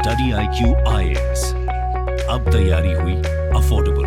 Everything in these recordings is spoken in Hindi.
स्टडी IQ IAS, अब तैयारी हुई affordable.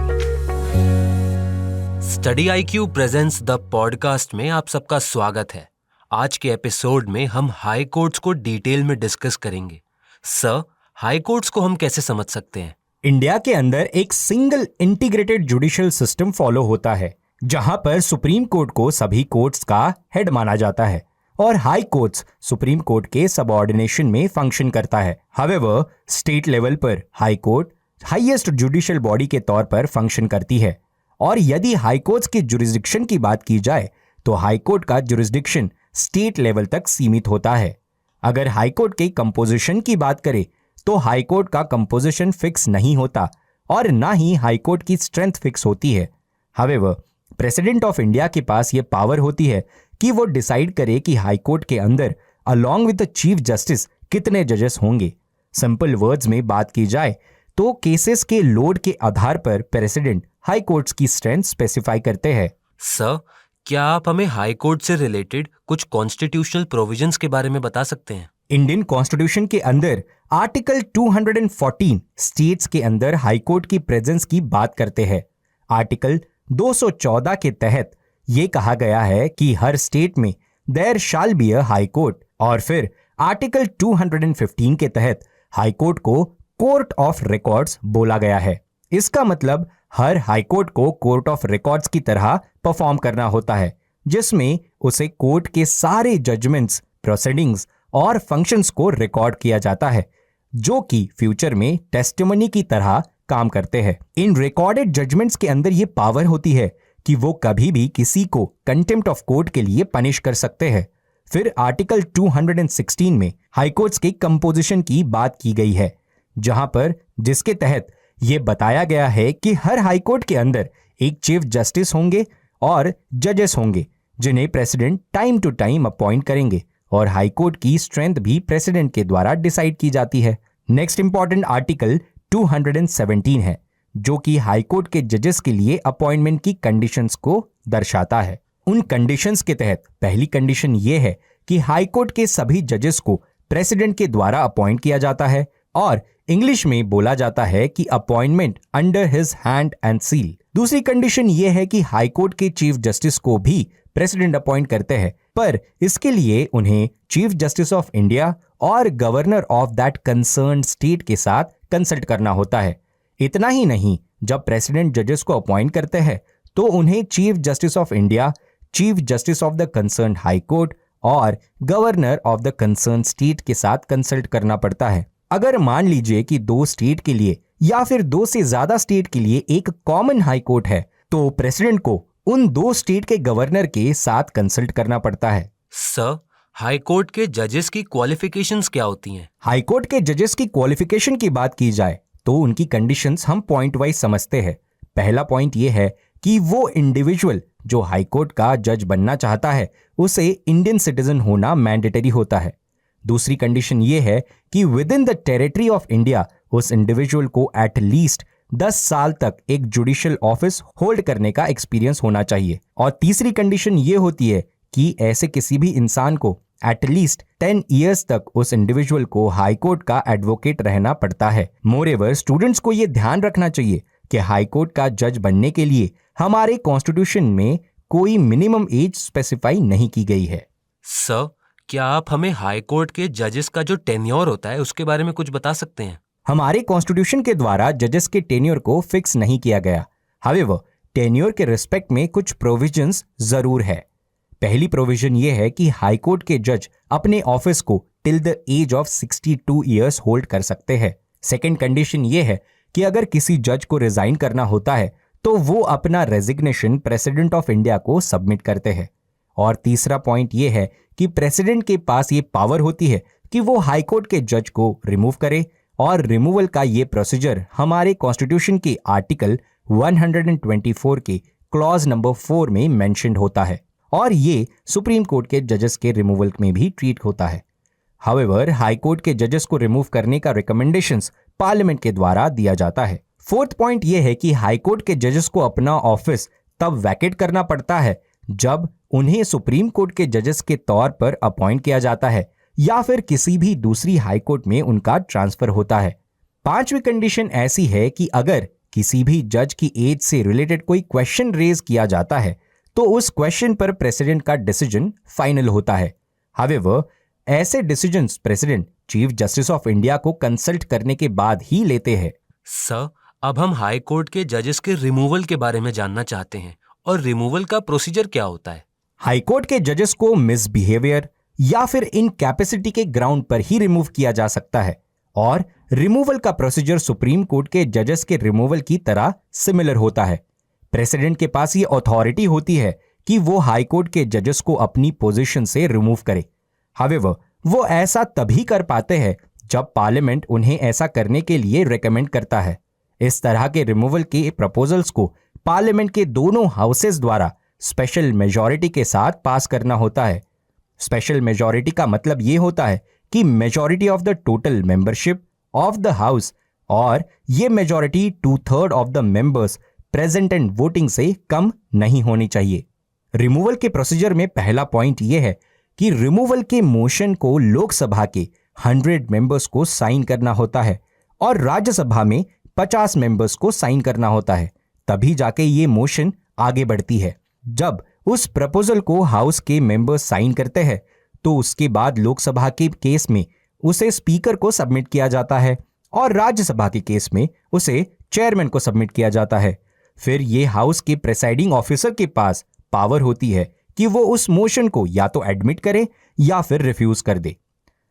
Study IQ presents the podcast में आप सबका स्वागत है। आज के एपिसोड में हम हाई कोर्ट्स को डिटेल में डिस्कस करेंगे। सर, हाई कोर्ट्स को हम कैसे समझ सकते हैं? इंडिया के अंदर एक single integrated judicial system follow होता है, जहां पर सुप्रीम कोर्ट को सभी कोर्ट्स का हेड माना जाता है और हाई कोर्ट्स सुप्रीम कोर्ट के सबऑर्डिनेशन में फंक्शन करता है। हावेवर, स्टेट लेवल पर high court highest judicial body के तौर पर फंक्शन करती है और यदि हाई कोर्ट्स की जुरिसडिक्शन की बात की जाए तो हाई कोर्ट का जुरिसडिक्शन स्टेट लेवल तक सीमित होता है। अगर हाई कोर्ट के कंपोजिशन की बात करें तो हाई कोर्ट का कंपोजिशन फिक्स नहीं होता और ना ही हाई कोर्ट की स्ट्रेंथ फिक्स होती है। हावेवर, प्रेसिडेंट ऑफ इंडिया के पास यह पावर होती है कि वो डिसाइड करे कि हाई कोर्ट के अंदर along with the chief justice कितने जजेस होंगे। सिंपल वर्ड्स में बात की जाए तो केसेस के लोड के आधार पर प्रेसिडेंट हाई कोर्ट्स की स्ट्रेंथ स्पेसिफाई करते हैं। सर, क्या आप हमें हाई कोर्ट से रिलेटेड कुछ कॉन्स्टिट्यूशनल प्रोविजंस के बारे में बता सकते हैं? इंडियन कॉन्स्टिट्यूशन के अंदर आर्टिकल 214 स्टेट्स के अंदर हाई कोर्ट की प्रेजेंस की बात करते हैं। आर्टिकल 214 के तहत ये कहा गया है कि हर स्टेट में there shall be a high court और फिर आर्टिकल 215 के तहत हाई कोर्ट को कोर्ट ऑफ रिकॉर्ड्स बोला गया है। इसका मतलब हर हाई कोर्ट को कोर्ट ऑफ रिकॉर्ड्स की तरह परफॉर्म करना होता है, जिसमें उसे कोर्ट के सारे जजमेंट्स, प्रोसीडिंग्स और फंक्शंस को रिकॉर्ड किया जाता है, जो कि फ्यूचर में टेस्टिमनी की तरह काम करते हैं। इन रिकॉर्डेड जजमेंट्स के अंदर ये पावर होती है कि वो कभी भी किसी को कंटेम्प्ट ऑफ कोर्ट के लिए पनिश कर सकते हैं। फिर आर्टिकल 216 में हाई कोर्ट्स के कंपोजिशन की बात की गई है, जहां पर जिसके तहत ये बताया गया है कि हर हाई कोर्ट के अंदर एक चीफ जस्टिस होंगे और जजेस होंगे, जिन्हें president time to time appoint करेंगे और हाई कोर्ट की स्ट्रेंथ भी प्रेसिडेंट के द्वारा डिसाइड की जाती है। नेक्स्ट इंपॉर्टेंट आर्टिकल 217 है, जो कि हाई कोर्ट के जजेस के लिए अपॉइंटमेंट की कंडीशंस को दर्शाता है। उन कंडीशंस के तहत पहली कंडीशन ये है कि हाई कोर्ट के सभी जजेस को प्रेसिडेंट के द्वारा अपॉइंट किया जाता है और इंग्लिश में बोला जाता है कि appointment under his hand and seal. दूसरी कंडीशन ये है कि हाई कोर्ट के चीफ जस्टिस को भी प्रेसिडेंट अपॉइंट करते हैं, पर इसके लिए उन्हें चीफ जस्टिस ऑफ इंडिया और governor of that concerned state के साथ कंसल्ट करना होता है। इतना ही नहीं, जब प्रेसिडेंट जजेस को अपॉइंट करते हैं तो उन्हें chief justice of India, chief justice of the concerned high court और governor of the concerned state के साथ कंसल्ट करना पड़ता है। अगर मान लीजिए कि दो स्टेट के लिए या फिर दो से ज्यादा स्टेट के लिए एक कॉमन हाई कोर्ट है, तो प्रेसिडेंट को उन दो स्टेट के गवर्नर के साथ कंसल्ट करना पड़ता है। सर, हाई कोर्ट के जजेस की क्वालिफिकेशंस क्या होती हैं? हाई कोर्ट के जजेस की क्वालिफिकेशन की बात की जाए तो उनकी कंडीशंस हम पॉइंट वाइज समझते हैं। पहला पॉइंट ये है कि वो इंडिविजुअल जो हाई कोर्ट का जज बनना चाहता है, उसे इंडियन सिटीजन होना मैंडेटरी होता है। दूसरी कंडीशन ये है कि with in the territory of India उस इंडिविजुअल को एट लीस्ट 10 साल तक एक जुडिशियल ऑफिस होल्ड करने का एक्सपीरियंस होना चाहिए। और तीसरी कंडीशन ये होती है कि ऐसे किसी भी इंसान को एट लीस्ट 10 ईयर्स तक उस इंडिविजुअल को हाई कोर्ट का एडवोकेट रहना पड़ता है। मोरेवर, स्टूडेंट्स को यह ध्यान रखना चाहिए कि हाई कोर्ट का जज बनने के लिए हमारे कॉन्स्टिट्यूशन में कोई मिनिमम एज स्पेसिफाई नहीं की गई है। सर, क्या आप हमें हाई कोर्ट के जजेस का जो टेन्योर होता है उसके बारे में कुछ बता सकते हैं? हमारे कॉन्स्टिट्यूशन के द्वारा जजेस के टेन्योर को फिक्स नहीं किया गया। हावेवर, टेन्योर के रिस्पेक्ट में कुछ प्रोविजंस जरूर है। पहली प्रोविजन ये है कि हाई कोर्ट के जज अपने ऑफिस को till the age of 62 years hold कर सकते हैं। सेकेंड कंडीशन ये है कि अगर किसी जज को रिजाइन करना होता है तो वो अपना रेजिग्नेशन प्रेसिडेंट ऑफ इंडिया को सबमिट करते हैं। और तीसरा पॉइंट ये है कि प्रेसिडेंट के पास ये पावर होती है कि वो हाई कोर्ट के जज को रिमूव करे और रिमूवल का ये प्रोसीजर हमारे कॉन्स्टिट्यूशन के आर्टिकल 124 के क्लॉज नंबर 4 में मेंशन्ड होता है और ये सुप्रीम कोर्ट के जजेस के रिमूवल में भी ट्रीट होता है। हाउएवर, हाई कोर्ट के जजेस को रिमूव करने का रिकमेंडेशंस पार्लियामेंट के द्वारा दिया जाता है। फोर्थ पॉइंट यह है कि हाई कोर्ट के जजेस को अपना ऑफिस तब वैकेट करना पड़ता है जब उन्हें सुप्रीम कोर्ट के जजेस के तौर पर अपॉइंट किया जाता है या फिर किसी भी दूसरी हाई कोर्ट में उनका ट्रांसफर होता है। पांचवी कंडीशन ऐसी है कि अगर किसी भी जज की एज से रिलेटेड कोई क्वेश्चन रेज किया जाता है तो उस क्वेश्चन पर प्रेसिडेंट का डिसीजन फाइनल होता है। हावेवर, ऐसे decisions president chief justice of India को कंसल्ट करने के बाद ही लेते हैं। सर, अब हम हाई कोर्ट के जजेस के रिमूवल के बारे में जानना चाहते हैं और रिमूवल का प्रोसीजर क्या होता है। हाई कोर्ट के जजेस को मिसबिहेवियर या फिर इनकैपेसिटी के ग्राउंड पर ही रिमूव किया जा सकता है और रिमूवल का प्रोसीजर सुप्रीम कोर्ट के जजेस के रिमूवल की तरह सिमिलर होता है। प्रेसिडेंट के पास ये अथॉरिटी होती है कि वो हाई कोर्ट के जजेस को अपनी पोजीशन से रिमूव करे। हावेवर, वो ऐसा तभी कर पाते हैं जब पार्लियामेंट उन्हें ऐसा करने के लिए रेकमेंड करता है। इस तरह के रिमूवल के प्रपोजल्स को पार्लियामेंट के दोनों हाउसेस द्वारा स्पेशल मेजॉरिटी के साथ पास करना होता है। स्पेशल मेजॉरिटी का मतलब ये होता है कि majority of the total membership of the house, और ये majority 2/3 of the members present and voting से कम नहीं होनी चाहिए। रिमूवल के प्रोसीजर में पहला पॉइंट यह है कि रिमूवल के मोशन को लोकसभा के 100 मेंबर्स को साइन करना होता है और राज्यसभा में 50 मेंबर्स को साइन करना होता है, तभी जाके ये मोशन आगे बढ़ती है। जब उस प्रपोजल को हाउस के मेंबर्स साइन करते हैं तो उसके बाद लोकसभा के केस में उसे स्पीकर को सबमिट किया जाता है और राज्यसभा के केस में उसे चेयरमैन को सबमिट किया जाता है। फिर ये हाउस के प्रिसाइडिंग ऑफिसर के पास पावर होती है कि वो उस मोशन को या तो एडमिट करे या फिर रिफ्यूज कर दे।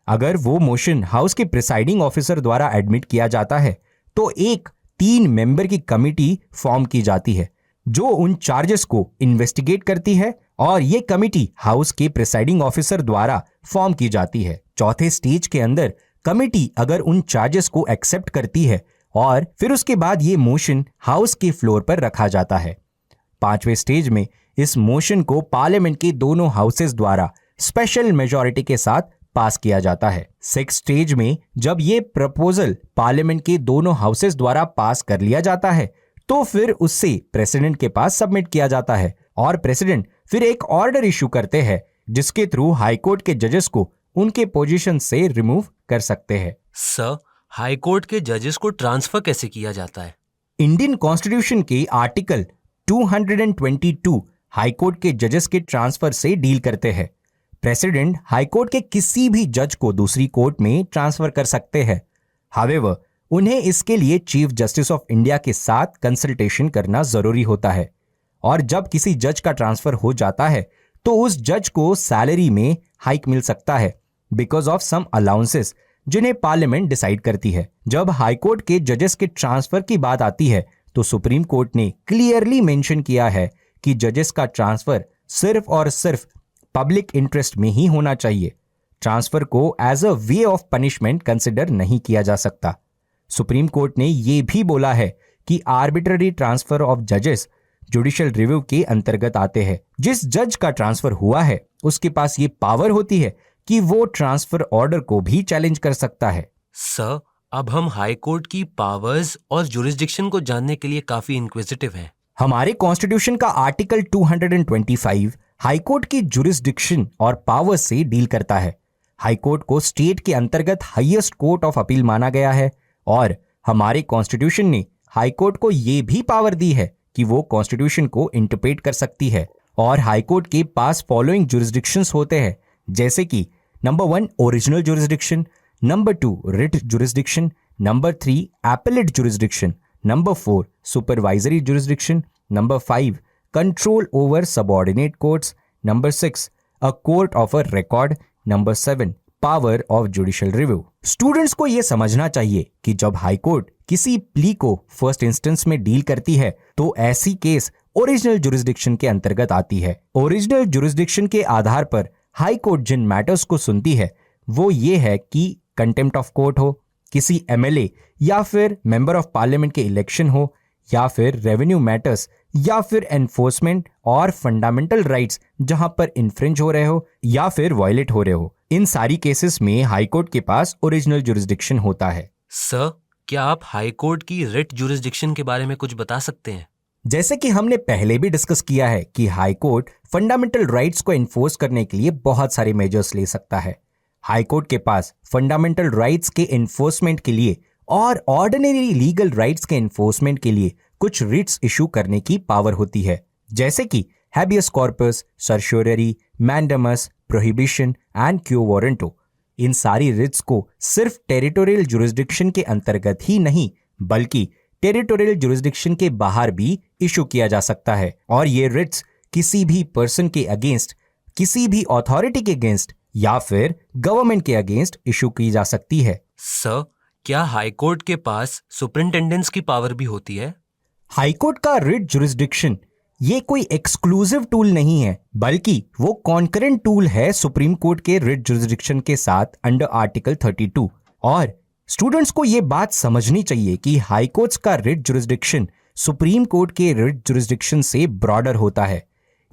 अगर वो मोशन हाउस के प्रिसाइडिंग ऑफिसर द्वारा एडमिट किया जाता है तो एक 3 मेंबर की कमिटी फॉर्म की जाती है जो उन चार्जेस को इन्वेस्टिगेट करती है और ये कमिटी हाउस के प्रिसाइडिंग ऑफिसर द्वारा फॉर्म की जाती है। चौथे स्टेज के अंदर कमिटी अगर उन चार्जेस को एक्सेप्ट करती है और फिर उसके बाद ये मोशन हाउस के फ्लोर पर रखा जाता है। पांचवें स्टेज में इस मोशन को पार्लियामेंट के दोनों हाउसेस द्वारा स्पेशल मेजॉरिटी के साथ पास किया जाता है। 6th स्टेज में जब ये प्रपोजल पार्लियामेंट के दोनों हाउसेस द्वारा पास कर लिया जाता है तो फिर उससे प्रेसिडेंट के पास सबमिट किया जाता है और प्रेसिडेंट फिर एक ऑर्डर इशू करते हैं जिसके थ्रू हाई कोर्ट के जजेस को उनके पोजीशन से रिमूव कर सकते हैं। सर, हाई कोर्ट के जजेस को ट्रांसफर कैसे किया जाता है? इंडियन कॉन्स्टिट्यूशन के आर्टिकल 222 हाई कोर्ट के जजेस के ट्रांसफर से डील करते हैं। प्रेसिडेंट हाई कोर्ट के किसी भी जज को दूसरी कोर्ट में ट्रांसफर कर सकते हैं। हावेवर, उन्हें इसके लिए चीफ जस्टिस ऑफ इंडिया के साथ कंसल्टेशन करना जरूरी होता है और जब किसी जज का ट्रांसफर हो जाता है तो उस जज को सैलरी में हाइक मिल सकता है बिकॉज ऑफ सम अलाउंसेस जिन्हें पार्लियामेंट डिसाइड करती है। जब हाई कोर्ट के जजेस के ट्रांसफर की बात आती है तो सुप्रीम कोर्ट ने क्लियरली मेंशन किया है कि जजेस का ट्रांसफर सिर्फ और सिर्फ पब्लिक इंटरेस्ट में ही होना चाहिए। ट्रांसफर को as a way of punishment consider नहीं किया जा सकता। सुप्रीम कोर्ट ने यह भी बोला है कि आर्बिट्ररी ट्रांसफर ऑफ जजेस जुडिशियल रिव्यू के अंतर्गत आते हैं। जिस जज का ट्रांसफर हुआ है उसके पास ये पावर होती है कि वो ट्रांसफर ऑर्डर को भी चैलेंज कर सकता है। सर, अब हम हाई कोर्ट की पावर्स और जुरिस्डिक्शन को जानने के लिए काफी इंक्विजिटिव हैं। हमारे कॉन्स्टिट्यूशन का आर्टिकल 225 हाई कोर्ट की जुरिस्डिक्शन और पावर्स से डील करता है। हाई कोर्ट को स्टेट के अंतर्गत हाईएस्ट कोर्ट ऑफ अपील माना गया है और हमारे कॉन्स्टिट्यूशन ने हाई कोर्ट को यह भी पावर दी है कि वो कॉन्स्टिट्यूशन को इंटरप्रेट कर सकती है और हाई कोर्ट के पास फॉलोइंग जुरिस्डिक्शंस होते हैं, जैसे कि number 1 original jurisdiction, number 2 writ jurisdiction, number 3 appellate jurisdiction, number 4 supervisory jurisdiction, number 5 control over subordinate courts, number 6 a court of a record, number 7 power of judicial review. Students को यह समझना चाहिए कि जब हाई कोर्ट किसी प्ली को फर्स्ट इंस्टेंस में डील करती है तो ऐसी केस ओरिजिनल जुरिस्डिक्शन के अंतर्गत आती है। ओरिजिनल जुरिस्डिक्शन के आधार पर हाई कोर्ट जिन मैटर्स को सुनती है वो ये है कि कंटेम्प्ट ऑफ कोर्ट हो, किसी एमएलए या फिर मेंबर ऑफ पार्लियामेंट के इलेक्शन हो, या फिर रेवेन्यू मैटर्स, या फिर एनफोर्समेंट और फंडामेंटल राइट्स जहां पर इन्फ्रिंज हो रहे हो या फिर वायलेट हो रहे हो। इन सारी केसेस में हाई कोर्ट के पास ओरिजिनल जुरिस्डिक्शन होता है। सर, क्या आप हाई कोर्ट की रिट जुरिस्डिक्शन के बारे में कुछ बता सकते हैं? जैसे कि हमने पहले भी डिस्कस किया है कि हाई कोर्ट फंडामेंटल राइट्स को एनफोर्स करने के लिए बहुत सारे मेजर्स ले सकता है। हाईकोर्ट के पास फंडामेंटल राइट्स के एनफोर्समेंट के लिए और ऑर्डिनरी लीगल राइट्स के एनफोर्समेंट के लिए कुछ रिट्स इशू करने की पावर होती है, जैसे कि habeas corpus, certiorari, mandamus, prohibition and quo warranto. इन सारी रिट्स को सिर्फ टेरिटोरियल जुरिस्डिक्शन के अंतर्गत ही नहीं बल्कि टेरिटोरियल जुरिस्डिक्शन के बाहर भी इशू किया जा सकता है, और ये रिट्स किसी भी पर्सन के अगेंस्ट, किसी भी अथॉरिटी के अगेंस्ट या फिर गवर्नमेंट के अगेंस्ट इशू की जा सकती है। सर, क्या हाईकोर्ट के पास सुपरिंटेंडेंस की पावर भी होती है? हाईकोर्ट का रिट जुरिस्डिक्शन ये कोई एक्सक्लूसिव टूल नहीं है, बल्कि वो कॉन्करेंट टूल है सुप्रीम कोर्ट के रिट जुरिस्डिक्शन के साथ अंडर आर्टिकल 32। और स्टूडेंट्स को ये बात समझनी चाहिए कि हाई कोर्ट्स का रिट जुरिस्डिक्शन सुप्रीम कोर्ट के रिट जुरिस्डिक्शन से ब्रॉडर होता है।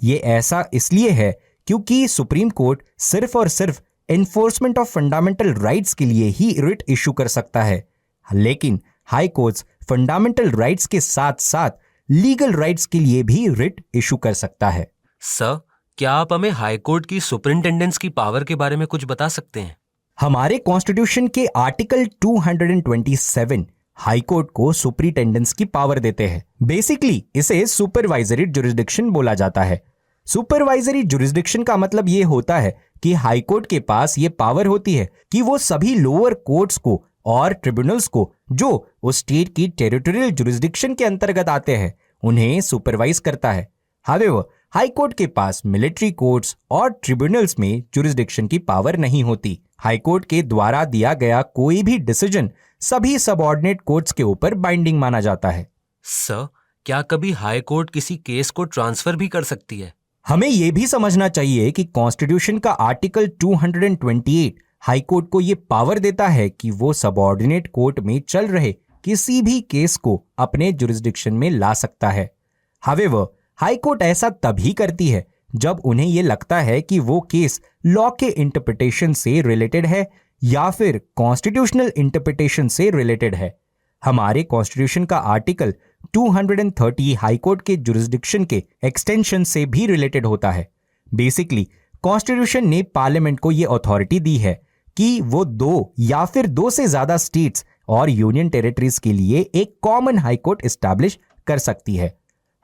ये ऐसा इसलिए है क्योंकि सुप्रीम कोर्ट सिर्फ और सिर्फ एनफोर्समेंट ऑफ फंडामेंटल राइट्स के लिए ही रिट इशू कर सकता है, लेकिन हाई कोर्ट्स फंडामेंटल राइट्स के साथ साथ लीगल राइट्स के लिए भी रिट इशू कर सकता है। सर, क्या आप हमें हाईकोर्ट की सुपरिंटेंडेंस की पावर के बारे में कुछ बता सकते हैं? हमारे कॉन्स्टिट्यूशन के आर्टिकल 227 हाईकोर्ट को सुपरिटेंडेंस की पावर देते हैं। बेसिकली इसे सुपरवाइजरी जुरिस्डिक्शन बोला जाता है। सुपरवाइजरी जुरिस्डिक्शन का मतलब ये होता है कि हाईकोर्ट के पास ये पावर होती है कि वो सभी लोअर कोर्ट्स को और ट्रिब्यूनल्स को जो उस स्टेट की टेरिटोरियल जुरिस्डिक्शन के अंतर्गत आते हैं उन्हें सुपरवाइज करता है। हाउएवर, हाईकोर्ट के पास मिलिट्री कोर्ट्स और ट्रिब्यूनल्स में जुरिस्डिक्शन की पावर नहीं होती। हाईकोर्ट के द्वारा दिया गया कोई भी डिसीजन सभी सबऑर्डिनेट कोर्ट्स के ऊपर बाइंडिंग माना जाता है। सर, क्या कभी हाईकोर्ट किसी केस को ट्रांसफर भी कर सकती है? हमें यह भी समझना चाहिए कि कॉन्स्टिट्यूशन का आर्टिकल 228 हाईकोर्ट को यह पावर देता है कि वो सबऑर्डिनेट कोर्ट में चल रहे किसी भी केस को अपने जुरिस्डिक्शन में ला सकता है। हाउएवर, हाईकोर्ट ऐसा तभी करती है जब उन्हें यह लगता है कि वो केस लॉ के इंटरप्रिटेशन से रिलेटेड है या फिर कॉन्स्टिट्यूशनल इंटरप्रिटेशन से रिलेटेड है। हमारे कॉन्स्टिट्यूशन का आर्टिकल 230 हाईकोर्ट के जुरिस्डिक्शन के एक्सटेंशन से भी रिलेटेड होता है। बेसिकली कॉन्स्टिट्यूशन ने पार्लियामेंट को यह अथॉरिटी दी है कि वो दो या फिर दो से ज्यादा स्टेट्स और यूनियन टेरिटरीज के लिए एक कॉमन हाईकोर्ट एस्टैब्लिश कर सकती है।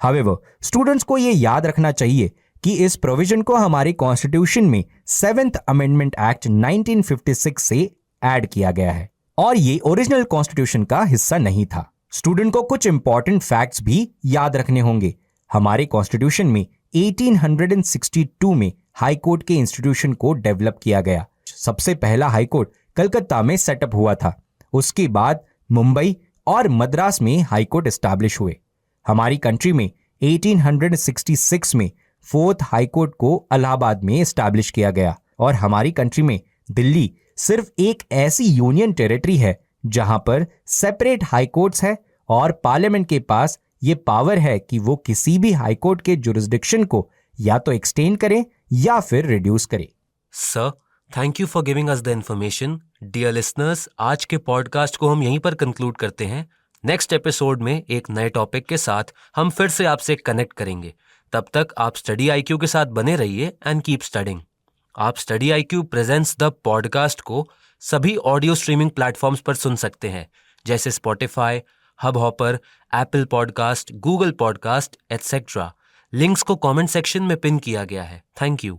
हाउएवर, स्टूडेंट्स को यह याद रखना चाहिए कि इस प्रोविजन को हमारे कॉन्स्टिट्यूशन में 7th अमेंडमेंट एक्ट 1956 से ऐड किया गया है और ये ओरिजिनल कॉन्स्टिट्यूशन का हिस्सा नहीं था। स्टूडेंट को कुछ इंपॉर्टेंट फैक्ट्स भी याद रखने होंगे। हमारे कॉन्स्टिट्यूशन में 1862 में हाई कोर्ट के इंस्टीट्यूशन को डेवलप किया गया। सबसे पहला हाई कोर्ट कलकत्ता में सेटअप हुआ था। उसके बाद मुंबई और मद्रास में हाई कोर्ट एस्टैब्लिश हुए। हमारी कंट्री में 1866 में 4th हाई कोर्ट को इलाहाबाद में एस्टैब्लिश किया गया और हमारी कंट्री में दिल्ली सिर्फ एक ऐसी यूनियन टेरिटरी है जहां पर सेपरेट हाई कोर्ट्स है और पार्लियामेंट के पास ये पावर है कि वो किसी भी हाई कोर्ट के जुरिस्डिक्शन को या तो एक्सटेंड करे या फिर रिड्यूस करे। Sir, thank you for giving us the information. Dear listeners, आज के पॉडकास्ट को हम यहीं पर कंक्लूड करते हैं। नेक्स्ट एपिसोड में एक नए टॉपिक के साथ हम फिर से आपसे कनेक्ट करेंगे। तब तक आप स्टडी IQ के साथ बने रहिए एंड कीप स्टडिंग। आप study IQ presents the podcast को सभी ऑडियो स्ट्रीमिंग प्लेटफॉर्म्स पर सुन सकते हैं, जैसे Spotify, hub hopper, Apple podcast, Google podcast etcetera. Links को कमेंट सेक्शन में पिन किया गया है। Thank you.